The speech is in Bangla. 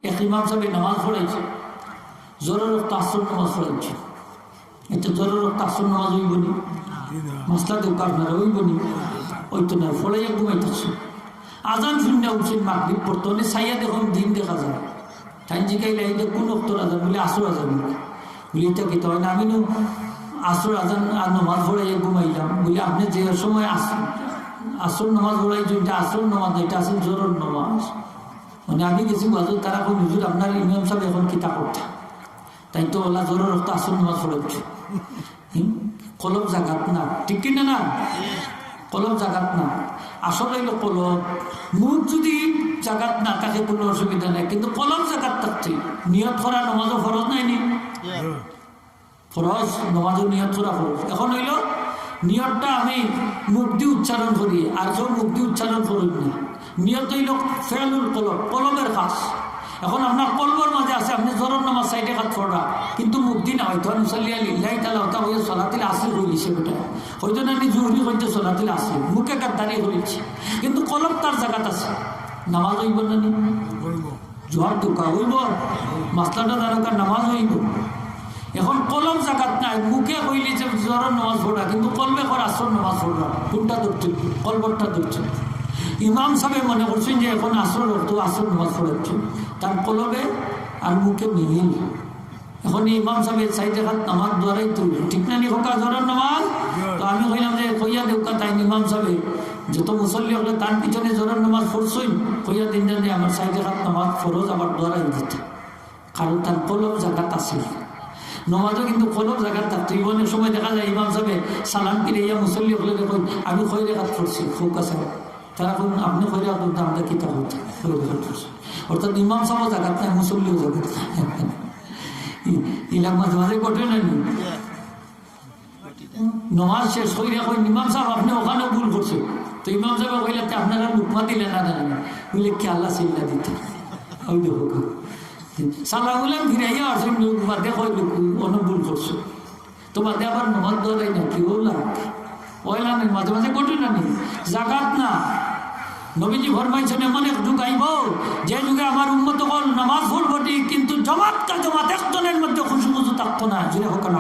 এক ইমাম সাহেব নামাজ পড়াইছে, জোরের রক্ত আসর নামাজ পড়াইছে। এটা জোরের রক্ত আসর নামাজ হইব নি? মাসলা দেউকা আপনারা হইব নি? ওই তো না, ফলাইয়া ঘুমাইতেছে। আজান শূন্য উঠছেন, মাগরিব পড়তে হলে সাইয়া দেখুন দিন দেখা যায়। তাই জিকাইলে এই যে কোন অক্তর আজান বলে আসর আজান বলি, এটা কি হয় না? আমি আসর আজান আর নামাজ পড়াইয়া ঘুমাইলাম বলি, আপনি যে সময় আসর নামাজ পড়াই, যেটা আসর নামাজ এটা আসল জোরের নামাজ। মানে আমি গেছি বাজু, তারা কোন হুজুর আপনার ইমাম সাহেব এখন কিতা করতে, তাই তো ওলা জোরের রক্ত আসর নামাজ পড়াচ্ছে। কলব জাগাত না, ঠিক কিনা না? কলব জাগাত না, আসলে হইল কলব। মুখ যদি জাগাত না থাকে কোনো অসুবিধা নেই, কিন্তু কলব জাগাত থাকছে। নিয়ত করা নামাজও ফরজ নাই নি? ফরজ, নামাজও নিয়ত করা ফরজ। এখন হইল নিয়তটা আমি মুখ দিয়ে উচ্চারণ করি, আর কেউ মুখ দিয়ে উচ্চারণ করুন না। নিয়ত হইল ফেলুল কলব, কলবের কাজ। এখন আপনার কলবর মাঝে আছে, আপনি জোরের নামাজ সাইডে কাজ পড়া, কিন্তু মুখ দিয়ে না হয়তো মুসল্লি আলিল্লাহি তাআলা ওটা হয়ে সলাতিল আসর হইছে, বেটা হয়তো না, আমি জুহরি হইতে সলাতিল আসর মুখে গাদ্দারি করেছি, কিন্তু কলব তার জায়গাত আছে। নামাজ হইব না নি? জোয়ার দোকা হইব, মাসলাটা দরকার, নামাজ হইব। এখন কলম জাগাত নাই, মুখে কইলে যে জোরের নামাজ পড়া, কিন্তু কলবে কর আসর নামাজ পড়া। কোনটা ধরছে? কলবরটা ধরছে। ইমাম সাহেব মনে করছেন যে এখন আসর অর্থ আসর নামাজ পড়াচ্ছে, তার কলবে আর মুখে মিল। এখন ইমাম সাহেব সাইডে হাত নামাজ দ্বারাই তুল, ঠিক না? নি হোকা জোরের নামাজ। তো আমি কইলাম যে কইয়া দেউকা তাই ইমাম সাহেব যত মুসল্লি হলে তার পিছনে জোরের নামাজ পড়ছই, কইয়া দিন জানি আমার সাইডে হাত নামাজ ফরজ আবার দ্বারাই দিতে, কারণ তার কলব জাগাত আছে। নমাজও কিন্তু কলব জায়গার থাকতো। অনেক সময় দেখা যায় ইমাম সাহেব সালাম কিনে ইয়া মুসল্লি হলে দেখুন আমি খৈরে হাত করছি, ফোকা সাহেব তারা কোন আপনি খৈরে হাত করতে আমরা কিতাব হচ্ছে, অর্থাৎ ইমাম সাহেব জায়গাত নাই, মুসল্লিও জায়গাত ইলাম মাঝে মাঝে ঘটে না। নমাজ শেষ হয়ে কই ইমাম সাহেব আপনি ওখানে ভুল করছে, তো ইমাম সাহেব কইলে আপনারা লুকমা দিলেন না, জানেন বুঝলে কি আল্লাহ চিল্লা দিতে ওই দেখো সালাম ফিরাইয়া আসেন লোক বাদে কয় লোক অনুভূল করছো, তো বাদে আবার নমাজ দরাই না কি বললাম ওইলাম মাঝে মাঝে ঘটে না নি জাগাত না। নবীজি ফরমাইছেন এমন এক যুগ আইব যে যুগে আমার উম্মত হল নামাজ পড়ব ঠিক, কিন্তু জমাত কা জমাত একজনের মধ্যে খুশু খুশু থাকতো না, যেটা হোক না।